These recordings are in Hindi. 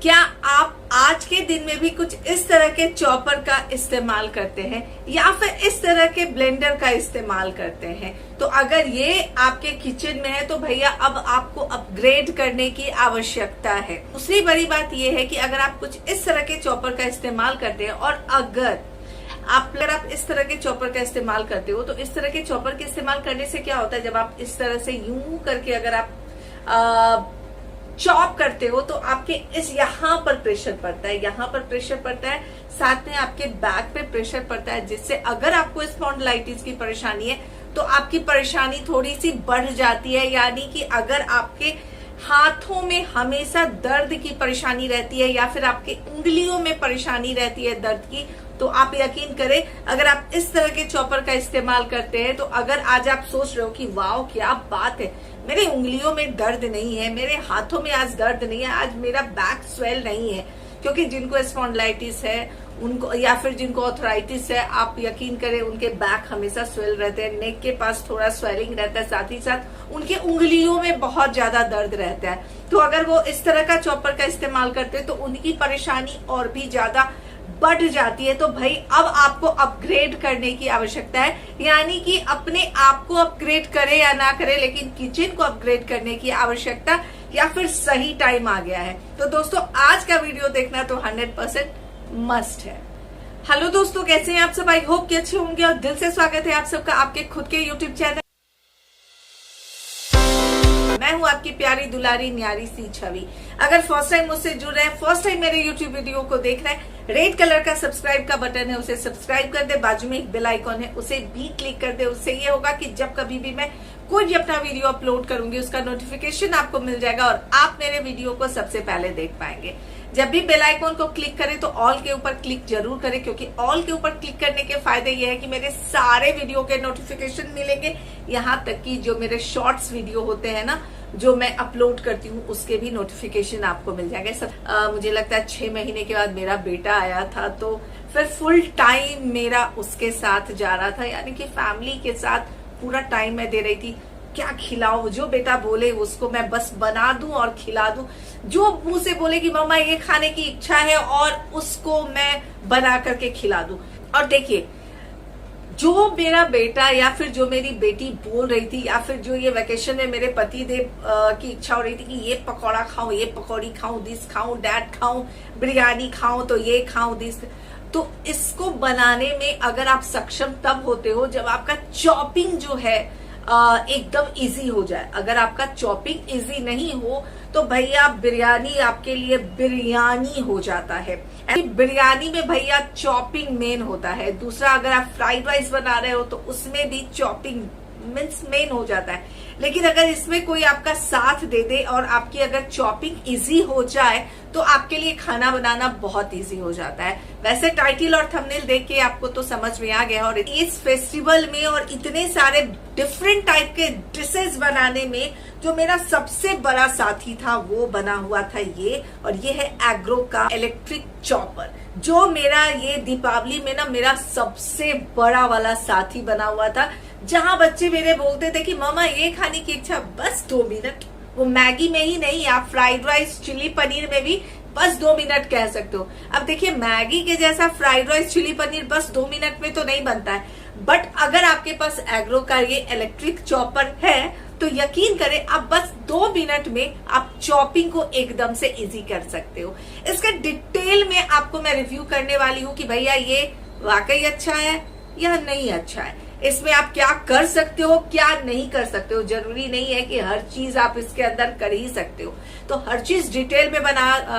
क्या आप आज के दिन में भी कुछ इस तरह के चॉपर का इस्तेमाल करते हैं या फिर इस तरह के ब्लेंडर का इस्तेमाल करते हैं? तो अगर ये आपके किचन में है तो भैया अब आपको अपग्रेड करने की आवश्यकता है। दूसरी बड़ी बात ये है कि अगर आप कुछ इस तरह के चॉपर का इस्तेमाल करते हैं और अगर आप इस तरह के चॉपर का इस्तेमाल करते हो तो इस तरह के चॉपर के इस्तेमाल करने से क्या होता है, जब आप इस तरह से यूं करके अगर आप चॉप करते हो तो आपके इस यहाँ पर प्रेशर पड़ता है, यहाँ पर प्रेशर पड़ता है, साथ में आपके बैक पे प्रेशर पड़ता है, जिससे अगर आपको स्पॉन्डिलाइटिस की परेशानी है तो आपकी परेशानी थोड़ी सी बढ़ जाती है। यानी कि अगर आपके हाथों में हमेशा दर्द की परेशानी रहती है या फिर आपके उंगलियों में परेशानी रहती है दर्द की, तो आप यकीन करें अगर आप इस तरह के चॉपर का इस्तेमाल करते हैं तो अगर आज आप सोच रहे हो कि वाह क्या बात है, मेरे उंगलियों में दर्द नहीं है, मेरे हाथों में आज दर्द नहीं है, आज मेरा बैक स्वेल नहीं है, क्योंकि जिनको स्पॉन्डिलाइटिस है उनको या फिर जिनको आर्थराइटिस है, आप यकीन करें उनके बैक हमेशा स्वेल रहते हैं, नेक के पास थोड़ा स्वेलिंग रहता है, साथ ही साथ उनके उंगलियों में बहुत ज्यादा दर्द रहता है। तो अगर वो इस तरह का चॉपर का इस्तेमाल करते हैं तो उनकी परेशानी और भी ज्यादा बढ़ जाती है। तो भाई अब आपको अपग्रेड करने की आवश्यकता है, यानी कि अपने आप को अपग्रेड करे या ना करे लेकिन किचन को अपग्रेड करने की आवश्यकता या फिर सही टाइम आ गया है। तो दोस्तों आज का वीडियो देखना तो 100% मस्ट है। हेलो दोस्तों, कैसे हैं आप सब? आई होप कि अच्छे होंगे और दिल से स्वागत है आप सबका आपके खुद के यूट्यूब चैनल। मैं हूं आपकी प्यारी दुलारी न्यारी सी छवि। अगर फर्स्ट टाइम मुझसे जुड़ रहे हैं, फर्स्ट टाइम मेरे यूट्यूब वीडियो को देख रहे हैं, रेड कलर का सब्सक्राइब का बटन है उसे सब्सक्राइब कर दे, बाजू में एक बेल आइकॉन है उसे भी क्लिक कर दे। उससे ये होगा कि जब कभी भी मैं कोई भी अपना वीडियो अपलोड करूंगी उसका नोटिफिकेशन आपको मिल जाएगा और आप मेरे वीडियो को सबसे पहले देख पाएंगे। जब भी बेल आइकॉन को क्लिक करें तो ऑल के ऊपर क्लिक जरूर करें, क्योंकि ऑल के ऊपर क्लिक करने के फायदे ये है कि मेरे सारे वीडियो के नोटिफिकेशन मिलेंगे, यहाँ तक कि जो मेरे शॉर्ट्स वीडियो होते हैं ना जो मैं अपलोड करती हूँ उसके भी नोटिफिकेशन आपको मिल जाएंगे। मुझे लगता है 6 महीने के बाद मेरा बेटा आया था तो फिर फुल टाइम मेरा उसके साथ जा रहा था, यानी कि फैमिली के साथ पूरा टाइम मैं दे रही थी। क्या खिलाऊं, जो बेटा बोले उसको मैं बस बना दूं और खिला दूं, जो मुंह से बोले कि मम्मा ये खाने की इच्छा है और उसको मैं बना करके खिला दूं। और देखिए जो मेरा बेटा या फिर जो मेरी बेटी बोल रही थी या फिर जो ये वेकेशन में मेरे पति देव की इच्छा हो रही थी कि ये पकौड़ा खाऊं, ये पकौड़ी खाऊं, दिस खाऊं, डैट खाऊं, बिरयानी खाऊं, तो ये खाऊं दिस, तो इसको बनाने में अगर आप सक्षम तब होते हो जब आपका चॉपिंग जो है एकदम इजी हो जाए। अगर आपका चॉपिंग इजी नहीं हो तो भैया बिरयानी आपके लिए बिरयानी हो जाता है। बिरयानी में भैया चॉपिंग मेन होता है। दूसरा, अगर आप फ्राइड राइस बना रहे हो तो उसमें भी चॉपिंग मीन्स मेन हो जाता है। लेकिन अगर इसमें कोई आपका साथ दे दे और आपकी अगर चॉपिंग इजी हो जाए तो आपके लिए खाना बनाना बहुत इजी हो जाता है। वैसे टाइटल और थंबनेल देख के आपको तो समझ में आ गया, और इस फेस्टिवल में और इतने सारे डिफरेंट टाइप के डिशेस बनाने में जो मेरा सबसे बड़ा साथी था वो बना हुआ था ये, और ये है एग्रो का इलेक्ट्रिक चॉपर, जो मेरा ये दीपावली में ना मेरा सबसे बड़ा वाला साथी बना हुआ था। जहां बच्चे मेरे बोलते थे कि मामा ये खाने की इच्छा, बस 2 मिनट, वो मैगी में ही नहीं, आप फ्राइड राइस चिली पनीर में भी बस 2 मिनट कह सकते हो। अब देखिए मैगी के जैसा फ्राइड राइस चिली पनीर बस 2 मिनट में तो नहीं बनता है, बट अगर आपके पास एग्रो का ये इलेक्ट्रिक चॉपर है तो यकीन करें आप बस 2 मिनट में आप चॉपिंग को एकदम से इजी कर सकते हो। इसका डिटेल में आपको मैं रिव्यू करने वाली हूँ कि भैया ये वाकई अच्छा है या नहीं अच्छा है, इसमें आप क्या कर सकते हो क्या नहीं कर सकते हो। जरूरी नहीं है कि हर चीज आप इसके अंदर कर ही सकते हो, तो हर चीज डिटेल में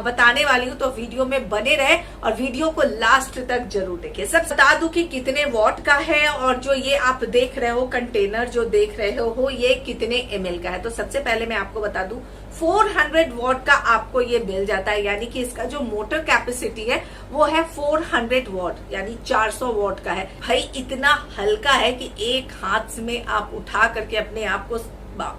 बताने वाली हूँ, तो वीडियो में बने रहे और वीडियो को लास्ट तक जरूर देखें। सब बता दूं कि कितने वॉट का है और जो ये आप देख रहे हो कंटेनर जो देख रहे हो ये कितने ml का है। तो सबसे पहले मैं आपको बता दूं 400 वॉट का आपको ये मिल जाता है, यानी कि इसका जो मोटर कैपेसिटी है वो है 400 वॉट, यानी 400 वॉट का है। भाई इतना हल्का है कि एक हाथ में आप उठा करके अपने आप को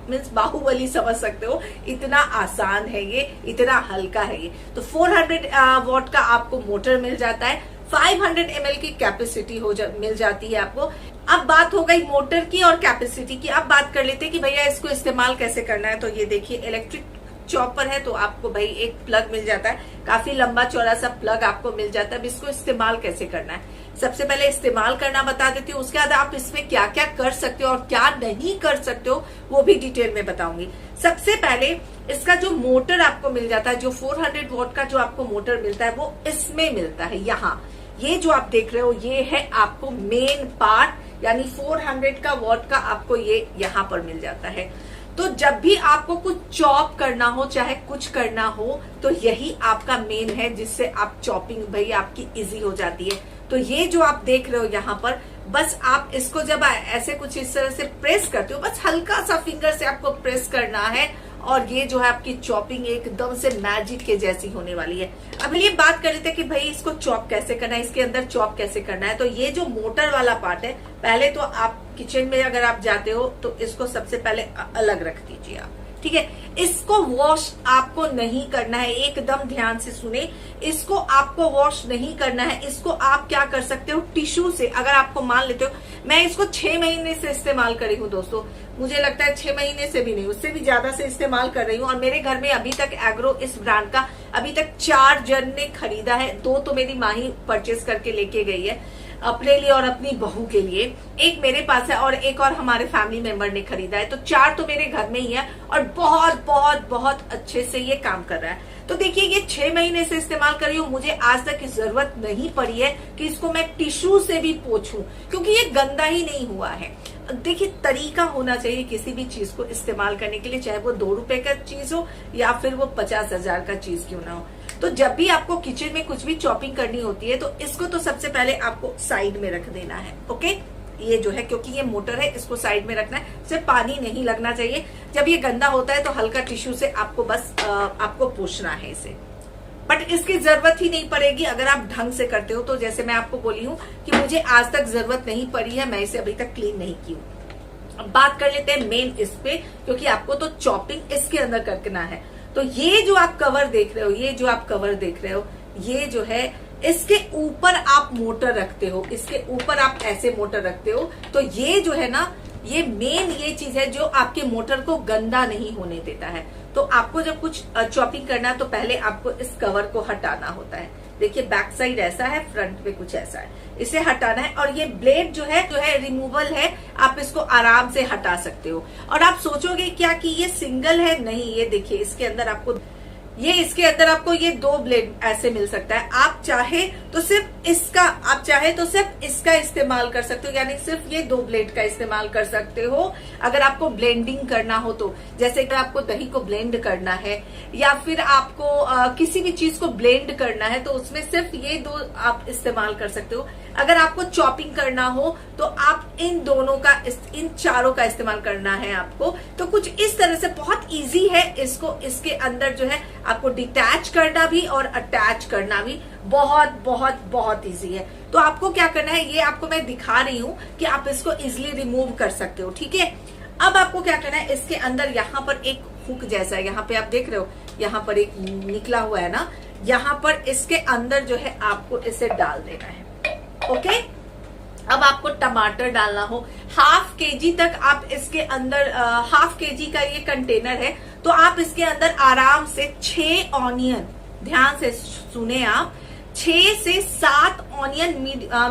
मीन्स बाहुबली समझ सकते हो, इतना आसान है ये, इतना हल्का है ये। तो 400 वॉट का आपको मोटर मिल जाता है, 500 ml की कैपेसिटी मिल जाती है आपको। अब बात हो गई मोटर की और कैपेसिटी की, अब बात कर लेते हैं कि भैया इसको इस्तेमाल कैसे करना है। तो ये देखिए इलेक्ट्रिक चॉपर है तो आपको भाई एक प्लग मिल जाता है, काफी लंबा चौड़ा सा प्लग आपको मिल जाता है। अब इसको इस्तेमाल कैसे करना है, सबसे पहले इस्तेमाल करना बता देती हूँ, उसके बाद आप इसमें क्या क्या कर सकते हो और क्या नहीं कर सकते हो वो भी डिटेल में बताऊंगी। सबसे पहले इसका जो मोटर आपको मिल जाता है, जो 400 वॉट का जो आपको मोटर मिलता है वो इसमें मिलता है। यहाँ ये जो आप देख रहे हो ये है आपको मेन पार्ट, यानी 400 का वॉट का आपको ये यहाँ पर मिल जाता है। तो जब भी आपको कुछ चॉप करना हो, चाहे कुछ करना हो, तो यही आपका मेन है जिससे आप चॉपिंग भाई आपकी इजी हो जाती है। तो ये जो आप देख रहे हो यहाँ पर, बस आप इसको जब ऐसे कुछ इस तरह से प्रेस करते हो, बस हल्का सा फिंगर से आपको प्रेस करना है और ये जो है आपकी चॉपिंग एकदम से मैजिक के जैसी होने वाली है। अब ये बात कर रहे थे कि भाई इसको चॉप कैसे करना है, इसके अंदर चॉप कैसे करना है। तो ये जो मोटर वाला पार्ट है, पहले तो आप किचन में अगर आप जाते हो तो इसको सबसे पहले अलग रख दीजिए आप, ठीक है। इसको वॉश आपको नहीं करना है, एकदम ध्यान से सुने, इसको आपको वॉश नहीं करना है। इसको आप क्या कर सकते हो, टिश्यू से, अगर आपको मान लेते हो, मैं इसको 6 महीने से इस्तेमाल करी हूँ दोस्तों, मुझे लगता है 6 महीने से भी नहीं, उससे भी ज्यादा से इस्तेमाल कर रही हूँ। और मेरे घर में अभी तक एग्रो इस ब्रांड का अभी तक 4 जन ने खरीदा है। 2 तो मेरी माँ ही परचेस करके लेके गई है अपने लिए और अपनी बहू के लिए, एक मेरे पास है और एक और हमारे फैमिली मेंबर ने खरीदा है। तो 4 तो मेरे घर में ही है और बहुत बहुत बहुत अच्छे से ये काम कर रहा है। तो देखिए ये 6 महीने से इस्तेमाल कर रही हूँ, मुझे आज तक इस जरूरत नहीं पड़ी है कि इसको मैं टिश्यू से भी पोंछूं, क्योंकि ये गंदा ही नहीं हुआ है। देखिए तरीका होना चाहिए किसी भी चीज को इस्तेमाल करने के लिए, चाहे वो 2 रुपए का चीज हो या फिर वो 50,000 का चीज क्यों ना हो। तो जब भी आपको किचन में कुछ भी चॉपिंग करनी होती है तो इसको तो सबसे पहले आपको साइड में रख देना है, ओके। ये जो है, क्योंकि ये मोटर है, इसको साइड में रखना है, सिर्फ पानी नहीं लगना चाहिए। जब ये गंदा होता है तो हल्का टिश्यू से आपको बस आपको पोंछना है इसे, बट इसकी जरूरत ही नहीं पड़ेगी अगर आप ढंग से करते हो। तो जैसे मैं आपको बोली हूँ कि मुझे आज तक जरूरत नहीं पड़ी है, मैं इसे अभी तक क्लीन नहीं की हूँ। अब बात कर लेते हैं मेन इस पे, क्योंकि आपको तो चॉपिंग इसके अंदर करना है। तो ये जो आप कवर देख रहे हो, ये जो आप कवर देख रहे हो, ये जो है इसके ऊपर आप मोटर रखते हो, इसके ऊपर आप ऐसे मोटर रखते हो। तो ये जो है ना, ये मेन ये चीज है जो आपके मोटर को गंदा नहीं होने देता है। तो आपको जब कुछ चॉपिंग करना है तो पहले आपको इस कवर को हटाना होता है। देखिए बैक साइड ऐसा है, फ्रंट पे कुछ ऐसा है, इसे हटाना है। और ये ब्लेड जो है रिमूवल है, आप इसको आराम से हटा सकते हो। और आप सोचोगे क्या कि ये सिंगल है, नहीं, ये देखिए इसके अंदर आपको ये 2 ब्लेड ऐसे मिल सकता है। आप चाहे तो सिर्फ इसका इस्तेमाल कर सकते हो, यानी सिर्फ ये 2 ब्लेड का इस्तेमाल कर सकते हो। अगर आपको ब्लेंडिंग करना हो तो, जैसे कि आपको दही को ब्लेंड करना है या फिर आपको किसी भी चीज को ब्लेंड करना है, तो उसमें सिर्फ ये 2 आप इस्तेमाल कर सकते हो। अगर आपको चॉपिंग करना हो तो आप इन चारों का इस्तेमाल करना है आपको। तो कुछ इस तरह से बहुत इजी है। इसको इसके अंदर जो है आपको डिटैच करना भी और अटैच करना भी बहुत बहुत बहुत इजी है। तो आपको क्या करना है, ये आपको मैं दिखा रही हूँ कि आप इसको इजिली रिमूव कर सकते हो, ठीक है। अब आपको क्या करना है, इसके अंदर यहाँ पर एक हुक जैसा है, यहाँ पे आप देख रहे हो, यहाँ पर एक निकला हुआ है ना, यहाँ पर इसके अंदर जो है आपको इसे डाल देना है, ओके। अब आपको टमाटर डालना हो, ½ kg तक आप इसके अंदर, ½ kg का ये कंटेनर है, तो आप इसके अंदर आराम से 6 ऑनियन, ध्यान से सुने आप, 6 से 7 ऑनियन,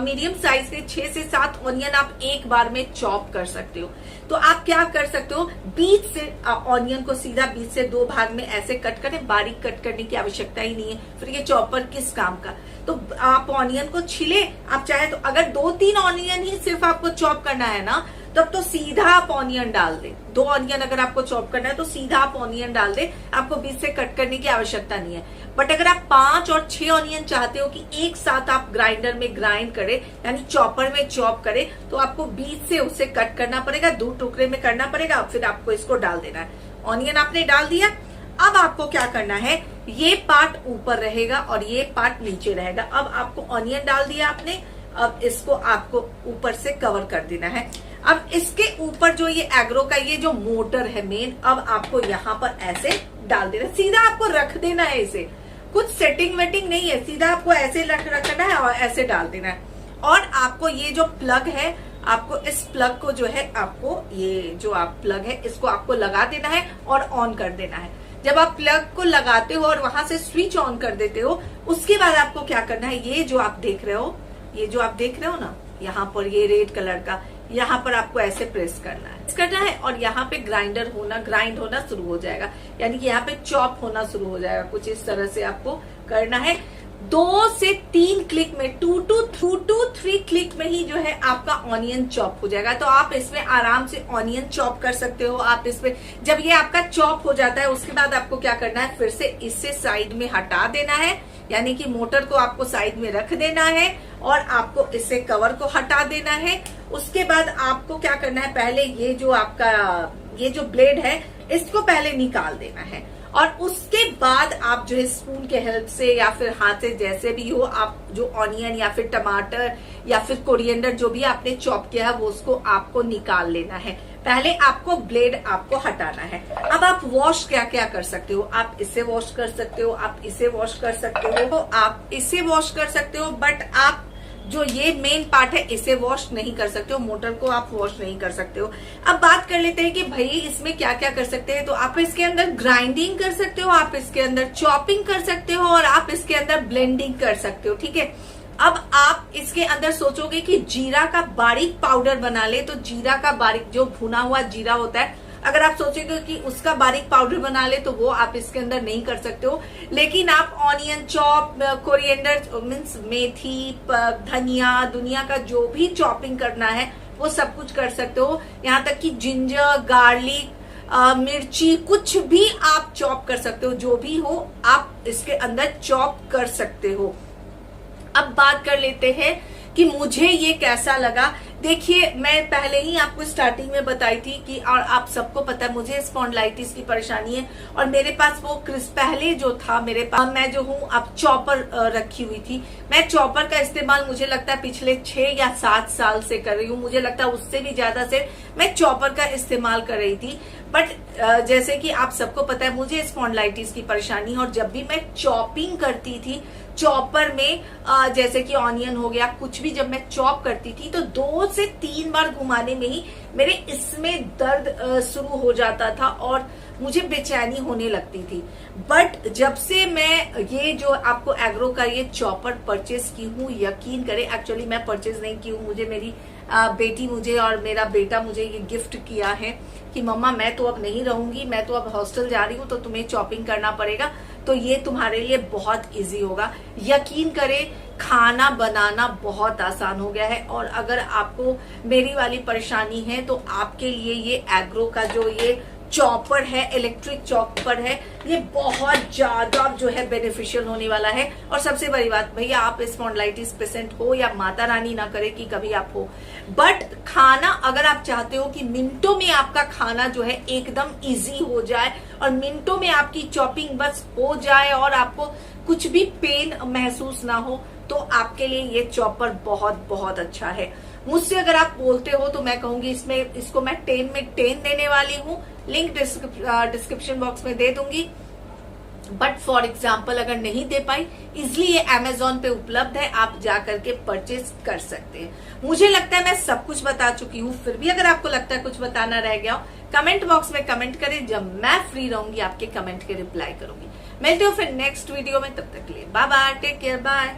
मीडियम साइज के 6 से 7 ऑनियन आप एक बार में चॉप कर सकते हो। तो आप क्या कर सकते हो, बीच से ऑनियन को सीधा बीच से 2 भाग में ऐसे कट करें, बारीक कट करने की आवश्यकता ही नहीं है, फिर ये चॉपर किस काम का। तो आप ऑनियन को छिले, आप चाहे तो अगर 2-3 ऑनियन ही सिर्फ आपको चॉप करना है ना, तब तो सीधा आप ऑनियन डाल दे। 2 ऑनियन अगर आपको चॉप करना है तो सीधा आप ऑनियन डाल दे, आपको बीच से कट करने की आवश्यकता नहीं है। बट अगर आप 5 और 6 ऑनियन चाहते हो कि एक साथ आप ग्राइंडर में ग्राइंड करें, यानी चॉपर में चॉप करें, तो आपको बीच से उसे कट करना पड़ेगा, 2 टुकड़े में करना पड़ेगा, फिर आपको इसको डाल देना है। ऑनियन आपने डाल दिया, अब आपको क्या करना है, ये पार्ट ऊपर रहेगा और ये पार्ट नीचे रहेगा। अब आपको ऑनियन डाल दिया आपने, अब इसको आपको ऊपर से कवर कर देना है। अब इसके ऊपर जो ये एग्रो का ये जो मोटर है मेन, अब आपको यहाँ पर ऐसे डाल देना, सीधा आपको रख देना है इसे, कुछ सेटिंग वेटिंग नहीं है, सीधा आपको ऐसे रखना है और ऐसे डाल देना है। और आपको ये जो प्लग है, आपको इस प्लग को जो है, आपको ये जो आप प्लग है इसको आपको लगा देना है और ऑन कर देना है। जब आप प्लग को लगाते हो और वहां से स्विच ऑन कर देते हो, उसके बाद आपको क्या करना है, ये जो आप देख रहे हो ना, यहाँ पर ये रेड कलर का, यहाँ पर आपको ऐसे प्रेस करना है और यहाँ पे ग्राइंड होना शुरू हो जाएगा, यानी कि यहाँ पे चॉप होना शुरू हो जाएगा। कुछ इस तरह से आपको करना है। 2 से 3 क्लिक में, 2 to 3 क्लिक में ही जो है आपका ऑनियन चॉप हो जाएगा। तो आप इसमें आराम से ऑनियन चॉप कर सकते हो। आप इसमें जब ये आपका चॉप हो जाता है, उसके बाद आपको क्या करना है, फिर से इससे साइड में हटा देना है, यानी कि मोटर को आपको साइड में रख देना है और आपको इससे कवर को हटा देना है। उसके बाद आपको क्या करना है, पहले ये जो ब्लेड है इसको पहले निकाल देना है और उसके बाद आप जो है स्पून के हेल्प से या फिर हाथ से, जैसे भी हो, आप जो ऑनियन या फिर टमाटर या फिर कोरिएंडर जो भी आपने चॉप किया है वो उसको आपको निकाल लेना है। पहले आपको ब्लेड आपको हटाना है। अब आप वॉश क्या क्या कर सकते हो, आप इसे वॉश कर सकते हो, आप इसे वॉश कर सकते हो, आप इसे वॉश कर सकते हो, बट आप जो ये मेन पार्ट है इसे वॉश नहीं कर सकते हो, मोटर को आप वॉश नहीं कर सकते हो। अब बात कर लेते हैं कि भाई इसमें क्या क्या कर सकते हैं। तो आप इसके अंदर ग्राइंडिंग कर सकते हो, आप इसके अंदर चॉपिंग कर सकते हो और आप इसके अंदर ब्लेंडिंग कर सकते हो, ठीक है। अब आप इसके अंदर सोचोगे कि जीरा का बारीक पाउडर बना ले, तो जीरा का बारीक जो भुना हुआ जीरा होता है, अगर आप सोचोगे कि उसका बारीक पाउडर बना ले तो वो आप इसके अंदर नहीं कर सकते हो। लेकिन आप ऑनियन चॉप, कोरिएंडर मीन्स मेथी, धनिया, दुनिया का जो भी चॉपिंग करना है वो सब कुछ कर सकते हो। यहाँ तक कि जिंजर, गार्लिक, मिर्ची, कुछ भी आप चॉप कर सकते हो, जो भी हो आप इसके अंदर चॉप कर सकते हो। अब बात कर लेते हैं कि मुझे ये कैसा लगा। देखिए, मैं पहले ही आपको स्टार्टिंग में बताई थी कि, और आप सबको पता है मुझे स्पॉन्डिलाइटिस की परेशानी है और मेरे पास वो पहले जो था मेरे पास, मैं जो हूँ अब चॉपर रखी हुई थी। मैं चॉपर का इस्तेमाल मुझे लगता है पिछले 6 या 7 साल से कर रही हूँ, मुझे लगता है उससे भी ज्यादा से मैं चॉपर का इस्तेमाल कर रही थी। बट जैसे कि आप सबको पता है मुझे स्पॉन्डिलाइटिस की परेशानी है और जब भी मैं चॉपिंग करती थी चॉपर में, जैसे कि ऑनियन हो गया, कुछ भी जब मैं चॉप करती थी तो 2 से 3 बार घुमाने में ही मेरे इसमें दर्द शुरू हो जाता था और मुझे बेचैनी होने लगती थी। बट जब से मैं ये जो आपको एग्रो का ये चॉपर परचेज की हूँ, यकीन करें, एक्चुअली मैं परचेज नहीं की हूँ, मुझे मेरी बेटी मुझे और मेरा बेटा मुझे ये गिफ्ट किया है कि मम्मा मैं तो अब नहीं रहूंगी, मैं तो अब हॉस्टल जा रही हूँ, तो तुम्हें चॉपिंग करना पड़ेगा, तो ये तुम्हारे लिए बहुत इजी होगा। यकीन करें, खाना बनाना बहुत आसान हो गया है और अगर आपको मेरी वाली परेशानी है तो आपके लिए ये एग्रो का जो ये चॉपर है, इलेक्ट्रिक चॉपर है, ये बहुत ज्यादा जो है बेनिफिशियल होने वाला है। और सबसे बड़ी बात, भैया आप स्पॉन्डिलाइटिस पेशेंट हो या माता रानी ना करे कि कभी आप हो, बट खाना अगर आप चाहते हो कि मिनटों में आपका खाना जो है एकदम इजी हो जाए और मिनटों में आपकी चॉपिंग बस हो जाए और आपको कुछ भी पेन महसूस ना हो, तो आपके लिए ये चॉपर बहुत बहुत अच्छा है। मुझसे अगर आप बोलते हो तो मैं कहूंगी इसको मैं 10 में 10 देने वाली हूँ। लिंक डिस्क्रिप्शन बॉक्स में दे दूंगी। बट फॉर एग्जाम्पल अगर नहीं दे पाई, इजिली ये अमेजोन पे उपलब्ध है, आप जा करके परचेज कर सकते हैं। मुझे लगता है मैं सब कुछ बता चुकी हूँ, फिर भी अगर आपको लगता है कुछ बताना रह गया हो, कमेंट बॉक्स में कमेंट करें। जब मैं फ्री रहूंगी आपके कमेंट के रिप्लाई करूंगी। मिलते हो फिर नेक्स्ट वीडियो में, तब तक के लिए bye bye, take care, bye.